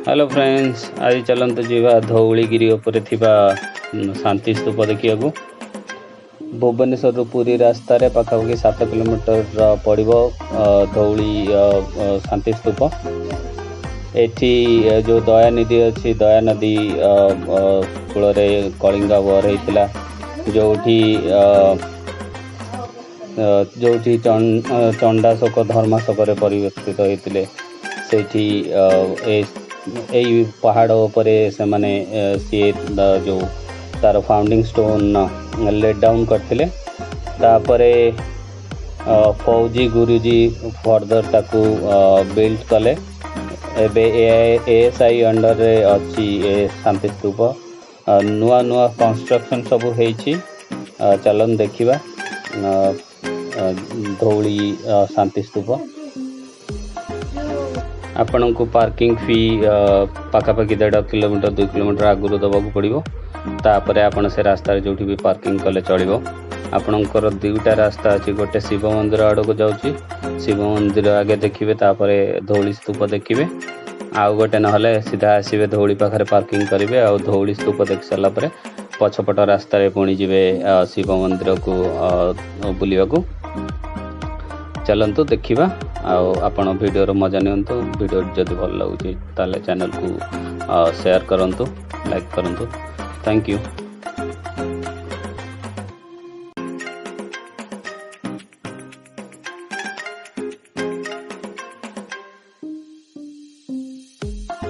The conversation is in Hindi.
हेलो फ्रेंड्स, आज चलते जीवा धौलीगिरी उपरे थिबा शांति स्तूप देखिया भुवनेश्वर पुरी रास्तार पाखापाखि 7 किलोमीटर पड़ो धौली शांति स्तूप। एठी जो दयानिधि अच्छी दयानदी कूल कलिंग वार होता जो चंडाशोक धर्माशोक परिवर्तित होते यही पहाड़ उपरे से माने सी जो तार फाउंडिंग स्टोन लेट डाउन करथिले। तापरे फौजी गुरुजी फर्दर ताकू बिल्ड कले। एबे एएसआई अंडर रे अच्छी शांति स्तूप नुआ नुआ कंस्ट्रक्शन सब होईछि। चलन देखिबा धौली शांति स्तूप। आपण को पार्किंग फी पाखापाखि 1.5 किलोमीटर 2 किलोमीटर आगुरी दबाक पड़ो। तापर आपण से रास्तार जो भी पार्किंग कले चलो। आपणकर 2टा रास्ता अच्छी, गोटे शिव मंदिर आड़ को जाऊँगी, शिव मंदिर आगे देखिए, तापर धौली स्तूप देखिए। आउ गोटे ना सीधा आसवे धौली पाखे पार्किंग करेंगे। आ धौली स्तूप देख सारापर पछपट रास्तार पुणी जी शिव मंदिर को बुलवाक। चलतु देखा आपण वीडियो मजा नियंतु। वीडियो जदि भल लगुच ताले चैनल को शेयर करंतु, लाइक करंतु। Thank you.